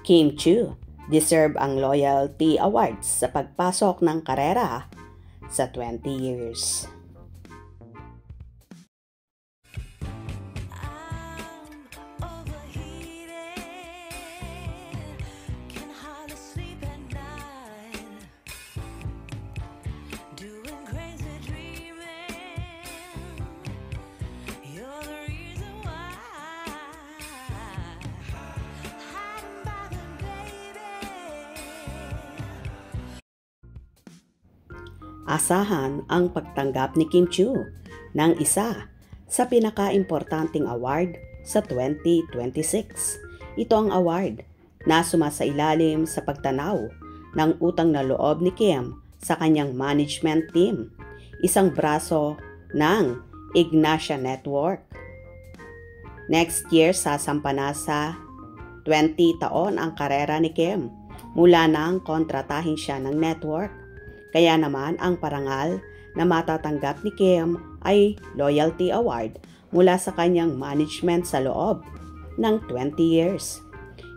Kim Chiu deserve ang Loyalty Awards sa pagpasok ng karera sa 20 years. Asahan ang pagtanggap ni Kim Chiu ng isa sa pinaka-importanting award sa 2026. Ito ang award na sumasailalim sa pagtanaw ng utang na loob ni Kim sa kanyang management team, isang braso ng Ignacia Network. Next year, sasampa na sa 20 taon ang karera ni Kim mula nang kontratahin siya ng network. Kaya naman ang parangal na matatanggap ni Kim ay Loyalty Award mula sa kanyang management sa loob ng 20 years.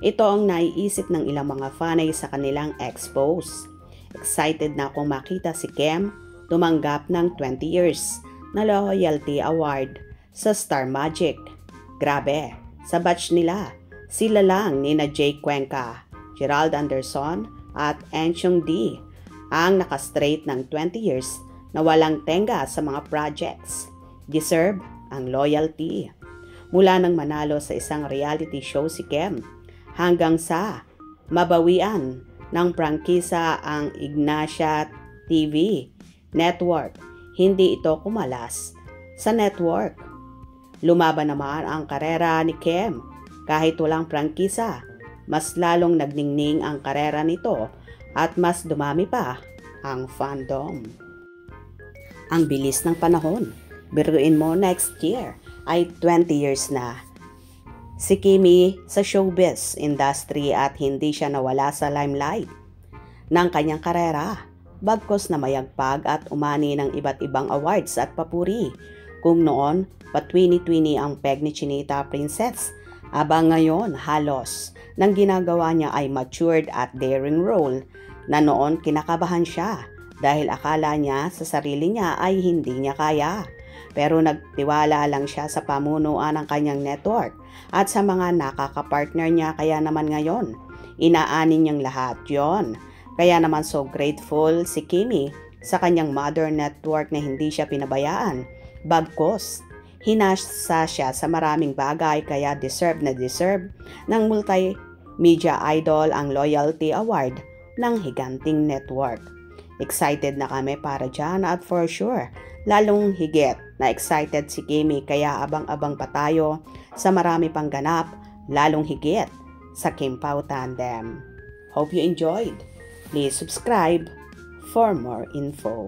Ito ang naiisip ng ilang mga fanay sa kanilang expose. Excited na akong makita si Kim tumanggap ng 20 years na Loyalty Award sa Star Magic. Grabe, sa batch nila, sila lang nina Jay Cuenca, Gerald Anderson at Enchong D ang nakastraight ng 20 years na walang tenga sa mga projects. Deserve ang loyalty. Mula nang manalo sa isang reality show si Kim hanggang sa mabawian ng prangkisa ang Ignacia TV Network, hindi ito kumalas sa network. Lumaban naman ang karera ni Kim kahit walang prangkisa. Mas lalong nagningning ang karera nito at mas dumami pa ang fandom. Ang bilis ng panahon. Biruin mo, next year ay 20 years na si Kimi sa showbiz industry at hindi siya nawala sa limelight ng kanyang karera. Bagkos na mayagpag at umani ng iba't ibang awards at papuri. Kung noon, patwini-twini ang peg ni Chinita Princess, abang ngayon halos nang ginagawa niya ay matured at daring role na noon kinakabahan siya dahil akala niya sa sarili niya ay hindi niya kaya. Pero nagtiwala lang siya sa pamunuan ng kanyang network at sa mga nakakapartner niya, kaya naman ngayon inaanin niyang lahat yon. Kaya naman so grateful si Kimi sa kanyang mother network na hindi siya pinabayaan. Bagkos, hinasa siya sa maraming bagay kaya deserve na deserve ng multimedia idol ang Loyalty Award ng higanting network. Excited na kami para dyan at for sure, lalong higit na excited si Kimi kaya abang-abang pa tayo sa marami pang ganap, lalong higit sa Kim Pao Tandem. Hope you enjoyed. Please subscribe for more info.